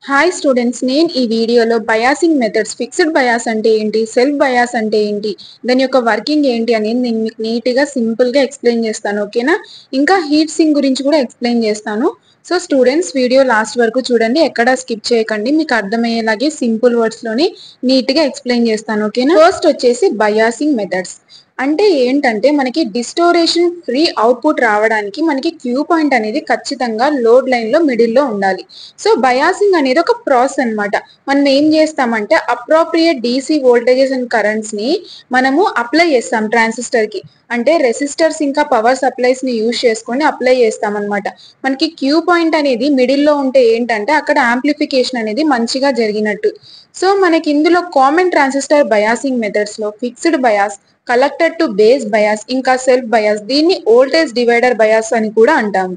Hi students, నేను ఈ వీడియోలో బయాసింగ్ మెథడ్స్, ఫిక్స్డ్ బయాస్ అంటే ఏంటి, సెల్ఫ్ బయాస్ అంటే ఏంటి, దాని యొక్క వర్కింగ్ ఏంటి అనేది నేను మీకు నీట్గా సింపుల్గా ఎక్స్ప్లెయిన్ చేస్తాను. ఓకేనా? ఇంకా హీట్ సింక్ గురించి కూడా ఎక్స్ప్లెయిన్ చేస్తాను. సో స్టూడెంట్స్, వీడియో లాస్ట్ వరకు చూడండి, ఎక్కడా స్కిప్ చేయకండి. మీకు అర్థమయ్యేలాగే సింపుల్ వర్డ్స్లోని నీట్గా ఎక్స్ప్లెయిన్ చేస్తాను. ఓకేనా? ఫస్ట్ వచ్చేసి బయాసింగ్ మెథడ్స్ అంటే ఏంటంటే మనకి డిస్టోరేషన్ ఫ్రీ అవుట్పుట్ రావడానికి మనకి క్యూ పాయింట్ అనేది ఖచ్చితంగా లోడ్ లైన్ లో మిడిల్ లో ఉండాలి. సో బయాసింగ్ అనేది ఒక ప్రాసెస్ అన్నమాట. మనం ఏం చేస్తామంటే appropriate DC voltages and currents ని మనము అప్లై చేస్తాం ట్రాన్సిస్టర్ కి. అంటే రెసిస్టర్స్ ఇంకా పవర్ సప్లైస్ ని యూజ్ చేసుకొని అప్లై చేస్తాం అనమాట. మనకి క్యూ పాయింట్ అనేది మిడిల్ లో ఉంటే ఏంటంటే అక్కడ యాంప్లిఫికేషన్ అనేది మంచిగా జరిగినట్టు. సో మనకి ఇందులో కామన్ ట్రాన్సిస్టర్ బయాసింగ్ మెథడ్స్ లో fixed bias, collector to base bias, ఇంకా సెల్ఫ్ బయాస్, దీన్ని వోల్టేజ్ డివైడర్ బయాస్ అని కూడా అంటాము.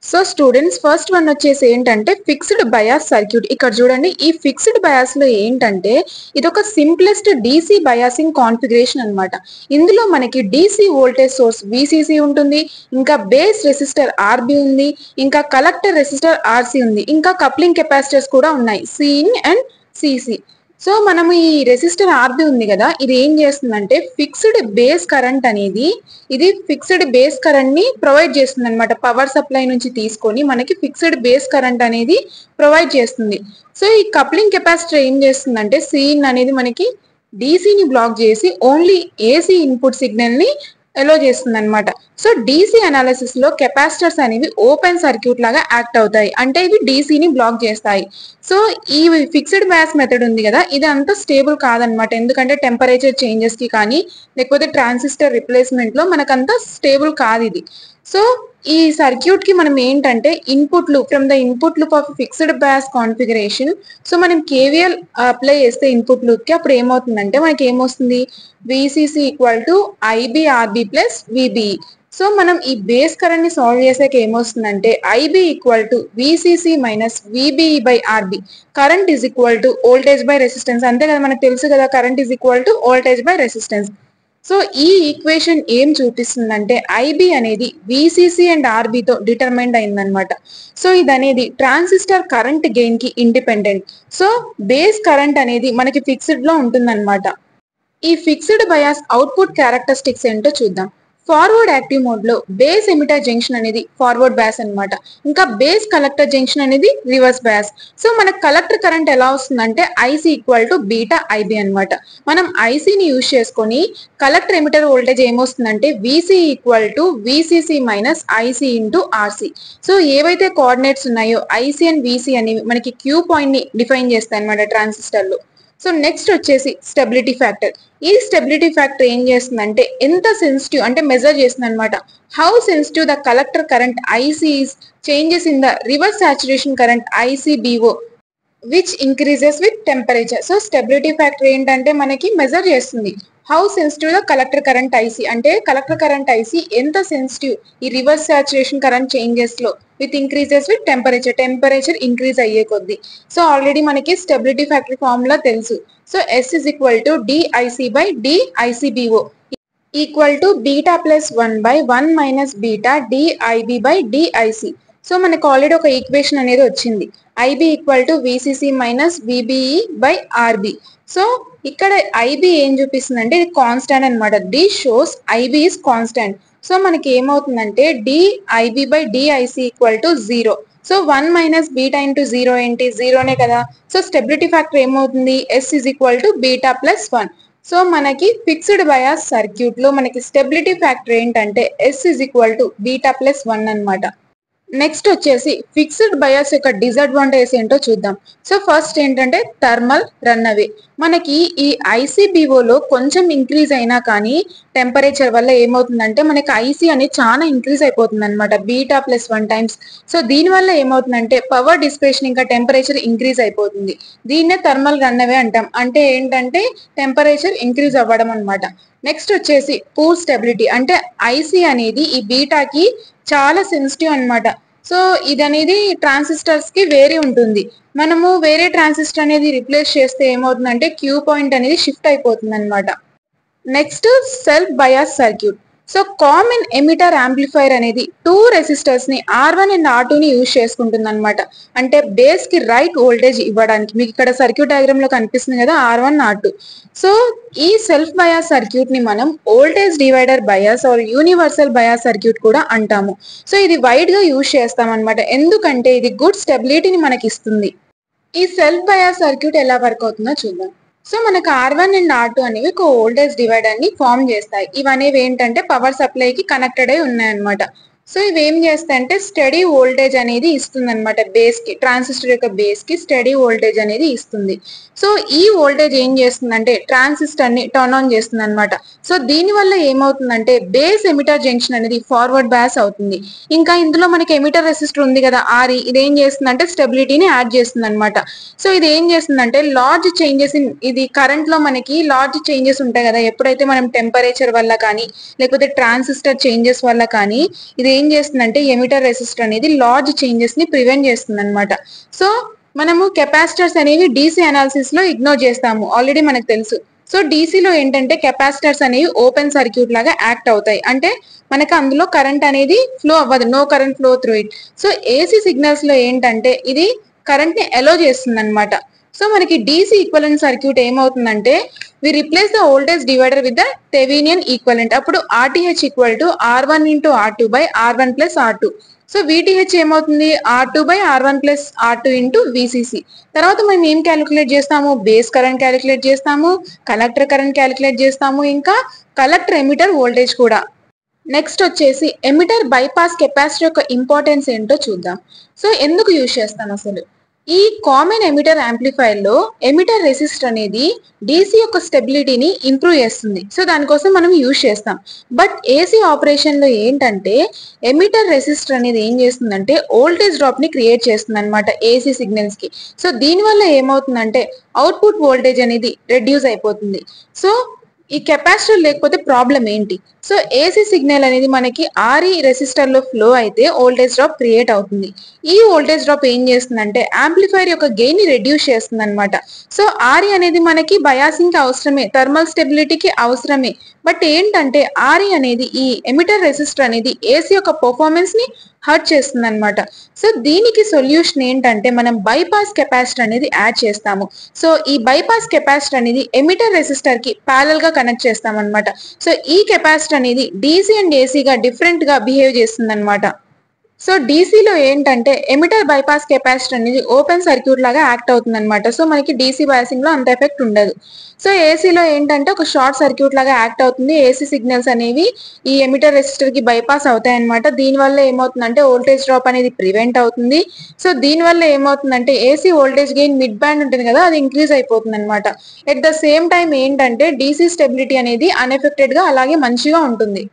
సో స్టూడెంట్స్, ఫస్ట్ వన్ వచ్చేసి ఏంటంటే ఫిక్స్డ్ బయాస్ సర్క్యూట్. ఇక్కడ చూడండి, ఈ ఫిక్స్డ్ బయాస్ లో ఏంటంటే ఇది ఒక సింప్లెస్ట్ డీసీ బయాసింగ్ కాన్ఫిగరేషన్ అన్నమాట. ఇందులో మనకి డీసీ వోల్టేజ్ సోర్స్ విసిసి ఉంటుంది, ఇంకా బేస్ రెసిస్టర్ ఆర్బి ఉంది, ఇంకా కలెక్టర్ రెసిస్టర్ ఆర్సి ఉంది, ఇంకా కప్లింగ్ కెపాసిటర్స్ కూడా ఉన్నాయి సిఇన్ అండ్ సిసి. సో మనము ఈ రెసిస్టర్ ఆర్బి ఉంది కదా, ఇది ఏం చేస్తుందంటే ఫిక్స్డ్ బేస్ కరెంట్ అనేది, ఇది ఫిక్స్డ్ బేస్ కరెంట్ ని ప్రొవైడ్ చేస్తుంది అనమాట. పవర్ సప్లై నుంచి తీసుకొని మనకి ఫిక్స్డ్ బేస్ కరెంట్ అనేది ప్రొవైడ్ చేస్తుంది. సో ఈ కప్లింగ్ కెపాసిటర్ ఏం చేస్తుందంటే సిఇన్ అనేది మనకి డీసీని బ్లాక్ చేసి ఓన్లీ ఏసీ ఇన్పుట్ సిగ్నల్ ని ఎలో చేస్తుంది అనమాట. సో డీసీ అనాలిసిస్ లో కెపాసిటర్స్ అనేవి ఓపెన్ సర్క్యూట్ లాగా యాక్ట్ అవుతాయి, అంటే ఇవి డీసీని బ్లాక్ చేస్తాయి. సో ఈ ఫిక్స్డ్ బయాస్ మెథడ్ ఉంది కదా, ఇది అంత స్టేబుల్ కాదనమాట. ఎందుకంటే టెంపరేచర్ చేంజెస్ కి కానీ లేకపోతే ట్రాన్సిస్టర్ రిప్లేస్మెంట్ లో మనకంత స్టేబుల్ కాదు ఇది. సో ఈ సర్క్యూట్ కి మనం ఏంటంటే input loop, from the input loop of fixed bias configuration, so మనం కేవీఎల్ అప్లై చేస్తే ఇన్పుట్ లూప్ కి అప్పుడు ఏమవుతుందంటే మనకి ఏమొస్తుంది, VCC equal to IBRB plus VBE. So మనం ఈ బేస్ కరెంట్ ని సాల్వ్ చేసాక ఏమొస్తుందంటే IB equal to VCC minus VBE by RB. Current is equal to voltage by resistance. అంతే కదా, మనకు తెలుసు కదా, current is equal to voltage by resistance. So ఈ ఈక్వేషన్ ఏం చూపిస్తుందంటే ఐబి అనేది విసిసి అండ్ ఆర్బితో డిటర్మైండ్ అయిందనమాట. సో ఇది అనేది ట్రాన్సిస్టర్ కరెంట్ గెయిన్ కి ఇండిపెండెంట్. సో బేస్ కరెంట్ అనేది మనకి ఫిక్స్డ్ లో ఉంటుందన్నమాట. ఈ ఫిక్స్డ్ బయాస్ అవుట్పుట్ క్యారెక్టరిస్టిక్స్ ఏంటో చూద్దాం. ఫార్వర్డ్ యాక్టివ్ మోడ్ లో బేస్ ఎమిటర్ జంక్షన్ అనేది ఫార్వర్డ్ బయాస్ అనమాట. ఇంకా బేస్ కలెక్టర్ జంక్షన్ అనేది రివర్స్ బయాస్. సో మనకు కలెక్టర్ కరెంట్ ఎలా వస్తుందంటే IC equal to beta IB అనమాట. మనం ఐసిని యూజ్ చేసుకొని కలెక్టర్ ఎమిటర్ వోల్టేజ్ ఏమొస్తుందంటే VC equal to VCC minus IC into RC. So ఏవైతే కోఆర్డినేట్స్ ఉన్నాయో ఐసి అండ్ విసి అనేవి మనకి క్యూ పాయింట్ ని డిఫైన్ చేస్తాయి అనమాట ట్రాన్సిస్టర్ లో. సో నెక్స్ట్ వచ్చేసి స్టెబిలిటీ ఫ్యాక్టర్. ఈ స్టెబిలిటీ ఫ్యాక్టర్ ఏం చేస్తుందంటే ఎంత సెన్సిటివ్ అంటే మెజర్ చేస్తుంది అనమాట. How sensitive the collector current IC is changes in the reverse saturation current ICBO which increases with temperature. So stability factor ఏంటంటే మనకి మెజర్ చేస్తుంది how sensitive the collector current IC, అంటే కలెక్టర్ కరెంట్ ఐసి ఎంత sensitive ఈ reverse saturation current changes లో with increases with temperature, temperature increase అయ్యే కొద్ది. So already మనకి స్టెబిలిటీ ఫ్యాక్టర్ ఫార్ములా తెలుసు. So S is equal to DIC by DICBO equal to beta plus 1 by 1 minus beta DIB by DIC. So మనకు already ఒక equation అనేది వచ్చింది, IB equal to VCC minus VBE by RB. So ఇక్కడ IB ఏం చూపిస్తుంది అంటే ఇది constant అనమాట. The shows IB is constant. So మనకి ఏమవుతుందంటే DIB by DIC equal to 0. So 1 minus beta into 0 ఏంటి, 0నే కదా. సో స్టెబిలిటీ ఫ్యాక్టర్ ఏమవుతుంది, S is equal to beta plus 1. So మనకి ఫిక్స్డ్ బయాస్ సర్క్యూట్ లో మనకి స్టెబిలిటీ ఫ్యాక్టర్ ఏంటంటే S is equal to beta plus 1 అనమాట. నెక్స్ట్ వచ్చేసి ఫిక్స్డ్ బయాస్ యొక్క డిసడ్వాంటేజ్ ఏంటో చూద్దాం. సో ఫస్ట్ ఏంటంటే థర్మల్ రన్ అవే. మనకి ఈ ఐసిబిఓలో కొంచెం ఇంక్రీజ్ అయినా కానీ టెంపరేచర్ వల్ల ఏమవుతుందంటే మనకి ఐసి అనేది చాలా ఇంక్రీజ్ అయిపోతుంది అనమాట, బీటా ప్లస్ 1 టైమ్స్. సో దీనివల్ల ఏమవుతుందంటే పవర్ డిస్పేషన్ ఇంకా టెంపరేచర్ ఇంక్రీజ్ అయిపోతుంది. దీన్నే థర్మల్ రన్ అవే అంటాం. అంటే ఏంటంటే టెంపరేచర్ ఇంక్రీజ్ అవ్వడం అనమాట. నెక్స్ట్ వచ్చేసి పూర్ స్టెబిలిటీ, అంటే ఐసి అనేది ఈ బీటాకి చాలా సెన్సిటివ్ అనమాట. సో ఇది అనేది ట్రాన్సిస్టర్స్ కి వేరే ఉంటుంది. మనము వేరే ట్రాన్సిస్టర్ అనేది రిప్లేస్ చేస్తే ఏమవుతుందంటే క్యూ పాయింట్ అనేది షిఫ్ట్ అయిపోతుంది అనమాట. Next self bias circuit. So common emitter amplifier అనేది 2 రెసిస్టర్స్ ని R1 అండ్ R2 ని యూజ్ చేసుకుంటుంది అనమాట. అంటే బేస్ కి రైట్ వోల్టేజ్ ఇవ్వడానికి. మీకు ఇక్కడ సర్క్యూట్ డయాగ్రామ్ లో కనిపిస్తుంది కదా R1 R2. సో ఈ సెల్ఫ్ బయాస్ సర్క్యూట్ ని మనం voltage divider bias or universal bias circuit కూడా అంటాము. సో ఇది వైడ్ గా యూజ్ చేస్తాం అనమాట. ఎందుకంటే ఇది గుడ్ స్టెబిలిటీని మనకి ఇస్తుంది. ఈ సెల్ఫ్ బయాస్ సర్క్యూట్ ఎలా వర్క్ అవుతుందో చూద్దాం. సో మనకు R1 అండ్ R2 అనేవి ఒక వోల్టేజ్ డివైడర్ ని ఫామ్ చేస్తాయి. ఇవనేవి ఏంటంటే పవర్ సప్లై కి కనెక్టెడ్ అయి ఉన్నాయన్నమాట. సో ఇవి ఏం చేస్తాయంటే స్టడీ వోల్టేజ్ అనేది ఇస్తుంది అనమాట. బేస్ కి, ట్రాన్సిస్టర్ యొక్క బేస్ కి స్టడీ వోల్టేజ్ అనేది ఇస్తుంది. సో ఈ వోల్టేజ్ ఏం చేస్తుందంటే ట్రాన్సిస్టర్ ని టర్న్ ఆన్ చేస్తుంది అనమాట. సో దీని వల్ల ఏమవుతుందంటే బేస్ ఎమిటర్ జంక్షన్ అనేది ఫార్వర్డ్ బయాస్ అవుతుంది. ఇంకా ఇందులో మనకి ఎమిటర్ రెసిస్టర్ ఉంది కదా RE, ఇది ఏం చేస్తుందంటే స్టెబిలిటీని యాడ్ చేస్తుంది అనమాట. సో ఇది ఏం చేస్తుందంటే లార్జ్ చేంజెస్ ఇన్ ఇది కరెంట్ లో మనకి లార్జ్ చేంజెస్ ఉంటాయి కదా, ఎప్పుడైతే మనం టెంపరేచర్ వల్ల కానీ లేకపోతే ట్రాన్సిస్టర్ చేంజెస్ వల్ల కానీ ఇది ఏం చేస్తుందంటే ఎమిటర్ రెసిస్టర్ అనేది లార్జ్ చేంజెస్ ని ప్రివెంట్ చేస్తుంది అనమాట. సో మనము కెపాసిటర్స్ అనేవి డీసీ అనాలిసిస్ లో ఇగ్నోర్ చేస్తాము, ఆల్రెడీ మనకు తెలుసు. సో డీసీలో ఏంటంటే కెపాసిటర్స్ అనేవి ఓపెన్ సర్క్యూట్ లాగా యాక్ట్ అవుతాయి. అంటే మనకు అందులో కరెంట్ అనేది ఫ్లో అవ్వదు, no current flow through it. So AC signals లో ఏంటంటే ఇది కరెంట్ ని అలో చేస్తుంది అనమాట. సో మనకి డీసీ ఈక్వలెంట్ సర్క్యూట్ ఏమవుతుందంటే we replace the voltage divider with the Thevenin equivalent. అప్పుడు RTH equal to R1 into R2 by R1 plus R2. So VTH ఏమవుతుంది R2 by R1 plus R2 into VCC. తర్వాత మనం ఏం calculate చేస్తాము, base current calculate చేస్తాము, collector current calculate చేస్తాము, ఇంకా collector emitter voltage కూడా. నెక్స్ట్ వచ్చేసి ఎమిటర్ బైపాస్ కెపాసిటర్ యొక్క ఇంపార్టెన్స్ ఏంటో చూద్దాం. సో ఎందుకు యూజ్ చేస్తాం అసలు? ఈ కామన్ ఎమిటర్ యాంప్లిఫైర్ లో ఎమిటర్ రెసిస్టర్ అనేది డీసీ యొక్క స్టెబిలిటీని ఇంప్రూవ్ చేస్తుంది. సో దానికోసం మనం యూజ్ చేస్తాం. బట్ ఏసీ ఆపరేషన్ లో ఏంటంటే ఎమిటర్ రెసిస్టర్ అనేది ఏం చేస్తుందంటే వోల్టేజ్ డ్రాప్ ని క్రియేట్ చేస్తుంది అనమాట ఏసీ సిగ్నల్స్ కి. సో దీనివల్ల ఏమవుతుందంటే అవుట్పుట్ వోల్టేజ్ అనేది రెడ్యూస్ అయిపోతుంది. సో ఈ కెపాసిటర్ లేకపోతే ప్రాబ్లం ఏంటి? సో ఏసీ సిగ్నల్ అనేది మనకి RE రెసిస్టర్ లో ఫ్లో అయితే వోల్టేజ్ డ్రాప్ క్రియేట్ అవుతుంది. ఈ వోల్టేజ్ డ్రాప్ ఏం చేస్తుందంటే యాంప్లిఫైర్ యొక్క గెయిన్ ని రెడ్యూస్ చేస్తుంది అనమాట. సో RE అనేది మనకి బయాసింగ్ కి అవసరమే, థర్మల్ స్టెబిలిటీకి అవసరమే. బట్ ఏంటంటే RE అనేది ఈ ఎమిటర్ రెసిస్టర్ అనేది ఏసీ యొక్క పర్ఫార్మెన్స్ ని హర్ట్ చేస్తుంది అనమాట. సో దీనికి సొల్యూషన్ ఏంటంటే మనం బైపాస్ కెపాసిటర్ అనేది యాడ్ చేస్తాము. సో ఈ బైపాస్ కెపాసిటర్ అనేది ఎమిటర్ రెసిస్టర్ కి ప్యారల్ గా కనెక్ట్ చేస్తాం అనమాట. సో ఈ కెపాసిటర్ అనేది డీసీ అండ్ ఏసీగా డిఫరెంట్ గా బిహేవ్ చేస్తుంది అనమాట. సో డీసీలో ఏంటంటే ఎమిటర్ బైపాస్ కెపాసిటర్ అనేది ఓపెన్ సర్క్యూట్ లాగా యాక్ట్ అవుతుంది అనమాట. సో మనకి డీసీ బయాసింగ్ లో అంత ఎఫెక్ట్ ఉండదు. సో ఏసీలో ఏంటంటే ఒక షార్ట్ సర్క్యూట్ లాగా యాక్ట్ అవుతుంది. ఏసీ సిగ్నల్స్ అనేవి ఈ ఎమిటర్ రెసిస్టర్ కి బైపాస్ అవుతాయి అనమాట. దీనివల్ల ఏమవుతుందంటే వోల్టేజ్ డ్రాప్ అనేది ప్రివెంట్ అవుతుంది. సో దీనివల్ల ఏమవుతుందంటే AC voltage gain mid band ఉంటుంది కదా, అది ఇంక్రీజ్ అయిపోతుంది అనమాట. ఎట్ ద సేమ్ టైం ఏంటంటే డీసీ స్టెబిలిటీ అనేది అన్ఎఫెక్టెడ్ గా అలాగే మంచిగా ఉంటుంది.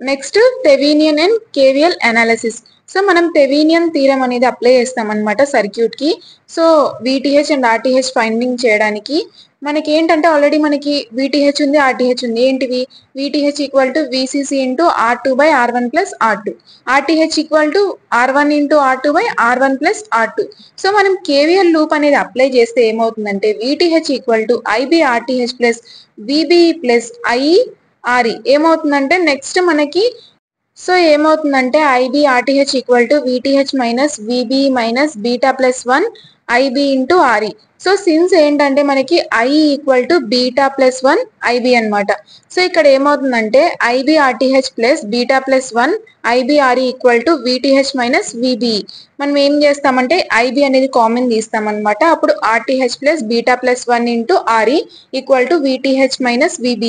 Next Thevenin and KVL analysis. So మనం థెవెనియన్ థీరం అనేది అప్లై చేస్తాం అనమాట సర్క్యూట్ కి. So VTH and RTH finding చేయడానికి మనకి ఏంటంటే ఆల్రెడీ మనకి VTH ఉంది, RTH ఉంది. ఏంటివి? VTH equal to VCC into R2 by R1 plus R2, RTH equal to R1 into R2 by R1 plus R2. So మనం KVL లూప్ అనేది apply చేస్తే ఏమవుతుందంటే VTH equal to IB RTH plus VB plus IE RE. ఏమవుతుందంటే next మనకి so ఏమవుతుందంటే IB RTH equal to VTH minus VB minus beta plus 1 IB into RE. So since ఏంటంటే మనకి IE equal to beta plus 1 IB అనమాట. So ఇక్కడ ఏమవుతుందంటే IB RTH plus beta plus 1 IB RE equal to VTH minus VB. మనం ఏం చేస్తామంటే IB అనేది common తీస్తాం అనమాట. అప్పుడు RTH plus beta plus 1 into RE equal to VTH minus VB.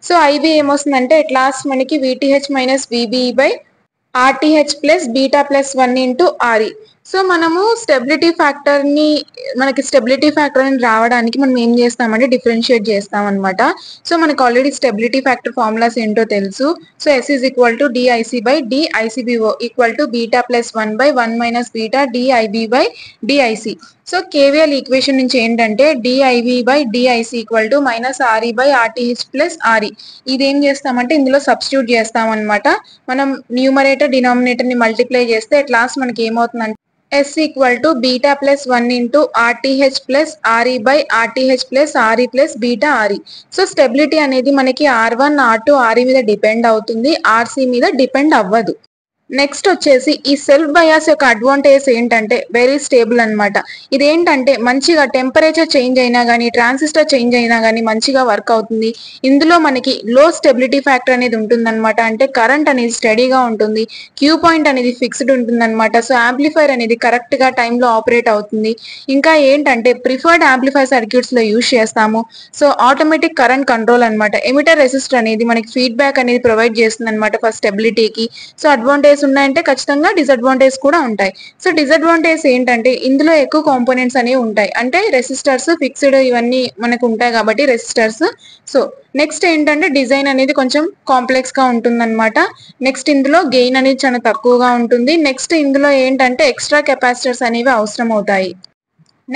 So IB ఏమొస్తుందంటే ఎట్ లాస్ట్ మనకి VTH minus VB by RTH plus beta plus 1 into RE. So మనము స్టెబిలిటీ ఫ్యాక్టర్ ని మనకి స్టెబిలిటీ ఫ్యాక్టర్ అని రావడానికి మనం ఏం చేస్తామంటే డిఫరెన్షియేట్ చేస్తాం అనమాట. సో మనకు ఆల్రెడీ స్టెబిలిటీ ఫ్యాక్టర్ ఫార్ములాస్ ఏంటో తెలుసు. So S is equal to DIC by DICBO equal to beta plus 1 by 1 minus beta DIB by DIC. So KVL equation నుంచి ఏంటంటే DIB by DIC equal to minus RE by RTH plus RE. ఇదేం చేస్తామంటే ఇందులో substitute చేస్తాం అనమాట. మనం numerator denominator ని multiply చేస్తే అట్ లాస్ట్ మనకి ఏమవుతుందంటే S equal to beta plus 1 into RTH plus RE by RTH plus RE plus beta RE. So stability అనేది మనకి R1, R2, RE మీద డిపెండ్ అవుతుంది, RC మీద డిపెండ్ అవ్వదు. నెక్స్ట్ వచ్చేసి ఈ సెల్ఫ్ బయాస్ యొక్క అడ్వాంటేజ్ ఏంటంటే వెరీ స్టేబుల్ అనమాట. ఇదేంటంటే మంచిగా టెంపరేచర్ చేంజ్ అయినా కానీ ట్రాన్సిస్టర్ చేంజ్ అయినా కానీ మంచిగా వర్క్ అవుతుంది. ఇందులో మనకి లో స్టెబిలిటీ ఫ్యాక్టర్ అనేది ఉంటుందన్నమాట. అంటే కరెంట్ అనేది స్టడీగా ఉంటుంది, క్యూ పాయింట్ అనేది ఫిక్స్డ్ ఉంటుందన్నమాట. సో యాంప్లిఫైర్ అనేది కరెక్ట్ గా టైంలో ఆపరేట్ అవుతుంది. ఇంకా ఏంటంటే ప్రిఫర్డ్ యాంప్లిఫైర్ సర్క్యూట్స్ లో యూజ్ చేస్తాము. సో ఆటోమేటిక్ కరెంట్ కంట్రోల్ అనమాట. ఎమిటర్ రెసిస్టర్ అనేది మనకి ఫీడ్బ్యాక్ అనేది ప్రొవైడ్ చేస్తుంది అనమాట ఫర్ స్టెబిలిటీకి. సో అడ్వాంటేజ్ ఉన్నాయంటే ఖచ్చితంగా డిసడ్వాంటేజ్ కూడా ఉంటాయి. సో డిసడ్వాంటేజ్ ఏంటంటే ఇందులో ఎక్కువ కాంపోనెంట్స్ అనేవి ఉంటాయి. అంటే రెసిస్టర్స్ ఫిక్స్డ్ ఇవన్నీ మనకు ఉంటాయి కాబట్టి రెసిస్టర్స్. సో నెక్స్ట్ ఏంటంటే డిజైన్ అనేది కొంచెం కాంప్లెక్స్ గా ఉంటుందన్నమాట. నెక్స్ట్ ఇందులో గెయిన్ అనేది చాలా తక్కువగా ఉంటుంది. నెక్స్ట్ ఇందులో ఏంటంటే ఎక్స్ట్రా కెపాసిటర్స్ అనేవి అవసరం అవుతాయి.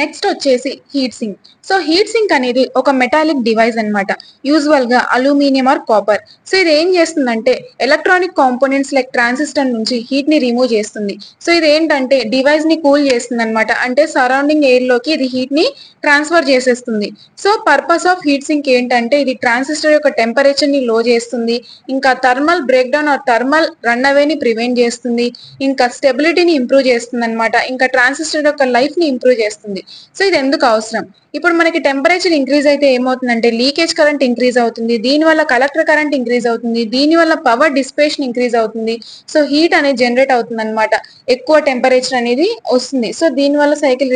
నెక్స్ట్ వచ్చేసి heat sink. So heat sink అనేది ఒక మెటాలిక్ డివైస్ అనమాట, యూజువల్ గా అల్యూమినియం ఆర్ కాపర్. సో ఇది ఏం చేస్తుందంటే ఎలక్ట్రానిక్ కాంపోనెంట్స్ లైక్ ట్రాన్సిస్టర్ నుంచి హీట్ ని రిమూవ్ చేస్తుంది. సో ఇది ఏంటంటే డివైస్ ని కూల్ చేస్తుంది అనమాట. అంటే సరౌండింగ్ ఎయిర్ లోకి ఇది హీట్ ని ట్రాన్స్ఫర్ చేసేస్తుంది. So purpose of heat sink ఏంటంటే ఇది ట్రాన్సిస్టర్ యొక్క టెంపరేచర్ ని లో చేస్తుంది, ఇంకా thermal break down are thermal run away ని ప్రివెంట్ చేస్తుంది, ఇంకా స్టెబిలిటీని ఇంప్రూవ్ చేస్తుంది అనమాట. ఇంకా ట్రాన్సిస్టర్ యొక్క లైఫ్ ని ఇంప్రూవ్ చేస్తుంది. సో ఇది ఎందుకు అవసరం? ఇప్పుడు మనకి టెంపరేచర్ ఇంక్రీజ్ అయితే ఏమవుతుందంటే లీకేజ్ కరెంట్ ఇంక్రీజ్ అవుతుంది, దీనివల్ల కలెక్టర్ కరెంట్ ఇంక్రీజ్ అవుతుంది, దీనివల్ల పవర్ డిస్పేషన్ ఇంక్రీజ్ అవుతుంది. సో హీట్ అనేది జనరేట్ అవుతుంది అనమాట, ఎక్కువ టెంపరేచర్ అనేది వస్తుంది. సో దీనివల్ల సైకిల్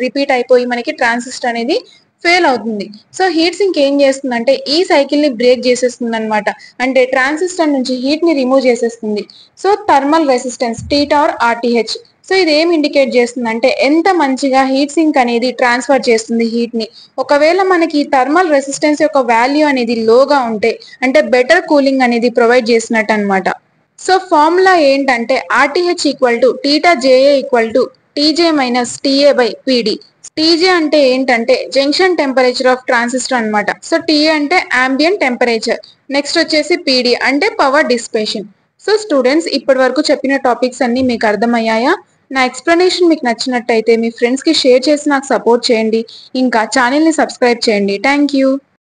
రిపీట్ అయిపోయి మనకి ట్రాన్సిస్టర్ అనేది ఫెయిల్ అవుతుంది. సో హీట్ సింక్ ఏం చేస్తుందంటే ఈ సైకిల్ ని బ్రేక్ చేసేస్తుంది అనమాట. అంటే ట్రాన్సిస్టర్ నుంచి హీట్ ని రిమూవ్ చేసేస్తుంది. So thermal resistance theta or RTH. So ఇది ఏం ఇండికేట్ చేస్తుందంటే ఎంత మంచిగా హీట్ సింక్ అనేది ట్రాన్స్ఫర్ చేస్తుంది హీట్ ని. ఒకవేళ మనకి థర్మల్ రెసిస్టెన్స్ యొక్క వాల్యూ అనేది లోగా ఉంటే అంటే బెటర్ కూలింగ్ అనేది ప్రొవైడ్ చేసినట్టు అనమాట. సో ఫార్ములా ఏంటంటే RTH equal to theta JA equal to TJ minus TA by PD. TJ అంటే ఏంటంటే జంక్షన్ టెంపరేచర్ ఆఫ్ ట్రాన్సిస్టర్ అనమాట. సో TA అంటే ambient టెంపరేచర్. నెక్స్ట్ వచ్చేసి PD అంటే పవర్ డిస్పేషన్. సో స్టూడెంట్స్ ఇప్పటి వరకు చెప్పిన టాపిక్స్ అన్ని మీకు అర్థమయ్యాయా? నా ఎక్స్ప్లెనేషన్ మీకు నచ్చినట్టయితే మీ ఫ్రెండ్స్ కి షేర్ చేసి నాకు సపోర్ట్ చేయండి. ఇంకా ఛానల్ ని సబ్స్క్రైబ్ చేయండి. Thank you.